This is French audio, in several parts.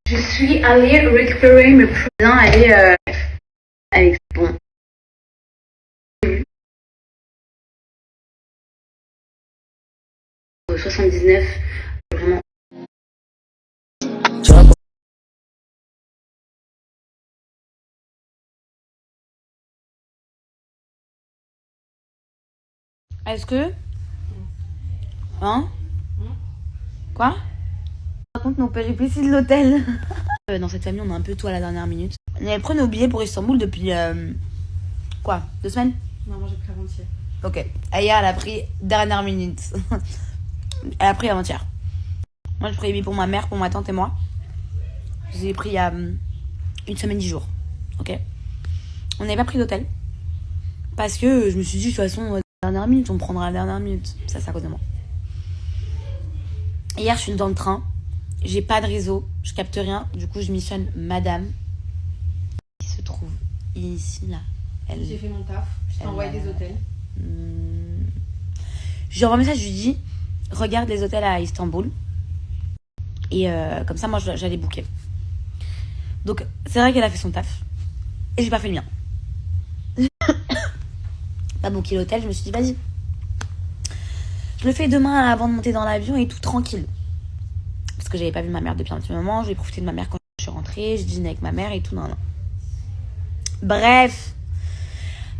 Je suis allée récupérer mes présents. Allez, bon. 79, vraiment. Est-ce que... Hein? Quoi? On raconte nos péripéties de l'hôtel. Dans cette famille, on a un peu tout à la dernière minute. On avait pris nos billets pour Istanbul depuis... quoi? 2 semaines? Non, moi j'ai pris avant-hier. Ok. Aya, elle a pris dernière minute. Elle a pris avant-hier. Moi, j'ai pris les billets pour ma mère, pour ma tante et moi. Je les ai pris il y a 1 semaine, 10 jours. Ok. On n'avait pas pris d'hôtel. Parce que je me suis dit, de toute façon, dernière minute, on prendra la dernière minute. Ça, c'est à cause de moi. Hier, je suis dans le train. J'ai pas de réseau. Je capte rien. Du coup, je missionne madame. Qui se trouve ici, là. J'ai fait mon taf. Je t'ai envoyé des hôtels. Je lui envoie un message, je lui dis regarde les hôtels à Istanbul. Et comme ça, moi, j'allais booker. Donc, c'est vrai qu'elle a fait son taf. Et j'ai pas fait le mien. Pas booké l'hôtel, je me suis dit vas-y. Je le fais demain avant de monter dans l'avion et tout tranquille. Parce que j'avais pas vu ma mère depuis un petit moment. Je vais profiter de ma mère quand je suis rentrée. Je dîne avec ma mère et tout. Non. Bref.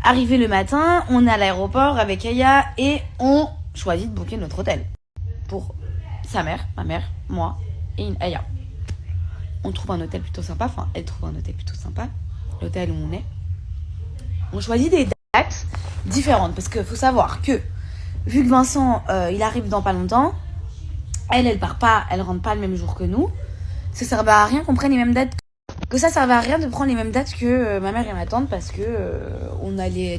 Arrivé le matin, on est à l'aéroport avec Aya et on choisit de booker notre hôtel. Pour sa mère, ma mère, moi et Aya. On trouve un hôtel plutôt sympa. Enfin, elle trouve un hôtel plutôt sympa. L'hôtel où on est. On choisit des dates différentes. Parce qu'il faut savoir que, vu que Vincent, il arrive dans pas longtemps, elle part pas, elle rentre pas le même jour que nous. Ça servait à rien qu'on prenne les mêmes dates. Que ça servait à rien de prendre les mêmes dates que ma mère et ma tante parce que on n'allait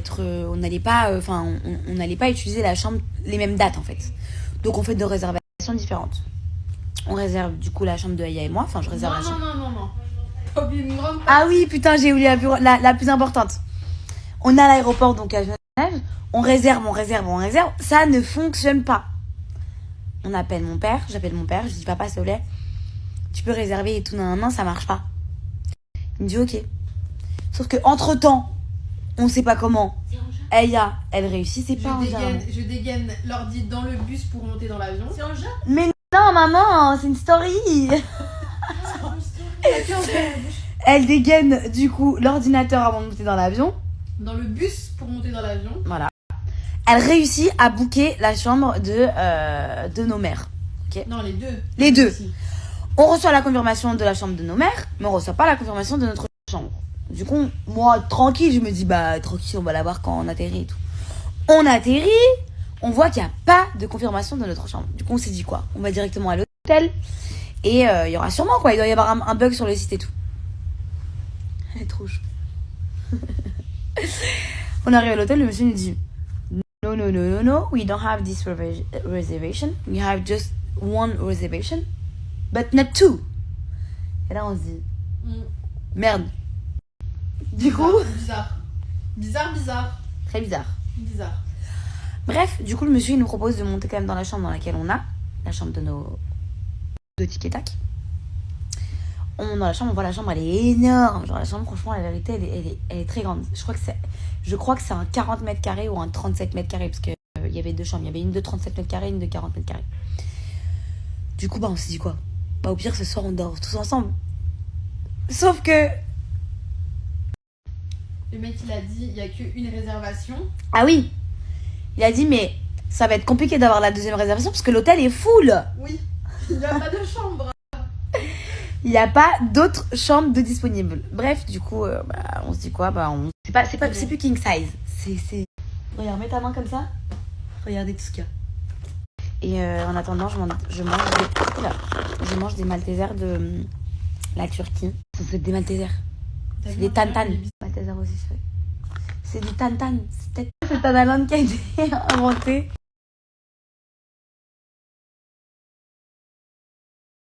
pas utiliser la chambre les mêmes dates en fait. Donc on fait 2 réservations différentes. On réserve du coup la chambre de Aya et moi. Enfin, je réserve la chambre. Non. Pas oublié une grande. Ah oui, putain, j'ai oublié la plus importante. On est à l'aéroport donc à Genève. On réserve. Ça ne fonctionne pas. On appelle mon père. J'appelle mon père. Je dis papa, s'il te plaît, tu peux réserver et tout. Non, ça marche pas. Il me dit ok. Sauf que entre temps, on sait pas comment. Aya, elle réussit, c'est pas un jeu. Je dégaine l'ordi dans le bus pour monter dans l'avion. C'est un jeu? Mais non, maman, c'est une story. Elle dégaine du coup l'ordinateur avant de monter dans l'avion. Dans le bus pour monter dans l'avion. Voilà. Elle réussit à booker la chambre de nos mères. Okay. Non, les deux. Les deux. Aussi. On reçoit la confirmation de la chambre de nos mères, mais on reçoit pas la confirmation de notre chambre. Du coup, moi, tranquille, je me dis, tranquille, on va la voir quand on atterrit et tout. On atterrit, on voit qu'il n'y a pas de confirmation de notre chambre. Du coup, on s'est dit quoi? On va directement à l'hôtel, et il y aura sûrement quoi, il doit y avoir un bug sur le site et tout. Elle est trop chou. On arrive à l'hôtel, le monsieur nous dit, no, we don't have this reservation. We have just 1 reservation. But not 2. Et là, on se dit... Merde. Du coup... Bizarre. Très bizarre. Bizarre. Bref, du coup, le monsieur, il nous propose de monter quand même dans la chambre dans laquelle on a. La chambre de nos... de tic et tac. On monte dans la chambre, on voit la chambre, elle est énorme. Genre, la chambre, franchement, la vérité, elle est très grande. Je crois que c'est un 40 mètres carrés ou un 37 mètres carrés. Parce qu'il y avait 2 chambres. Il y avait une de 37 mètres carrés, une de 40 mètres carrés. Du coup, on s'est dit quoi? Au pire, ce soir, on dort tous ensemble. Sauf que... Le mec, il a dit, il n'y a qu'une réservation. Ah oui. Il a dit, mais ça va être compliqué d'avoir la 2e réservation parce que l'hôtel est full. Oui, il n'y a pas de chambre. Il n'y a pas d'autres chambres de disponibles. Bref, du coup, on se dit quoi? C'est plus king size. C'est... Regarde, mets ta main comme ça. Regardez tout ce qu'il y a. Et en attendant, je mange des Maltesers de la Turquie. C'est des Maltesers. C'est des Tantan. Maltesers aussi, c'est du Tantan. C'est peut-être un Allende qui a été inventé.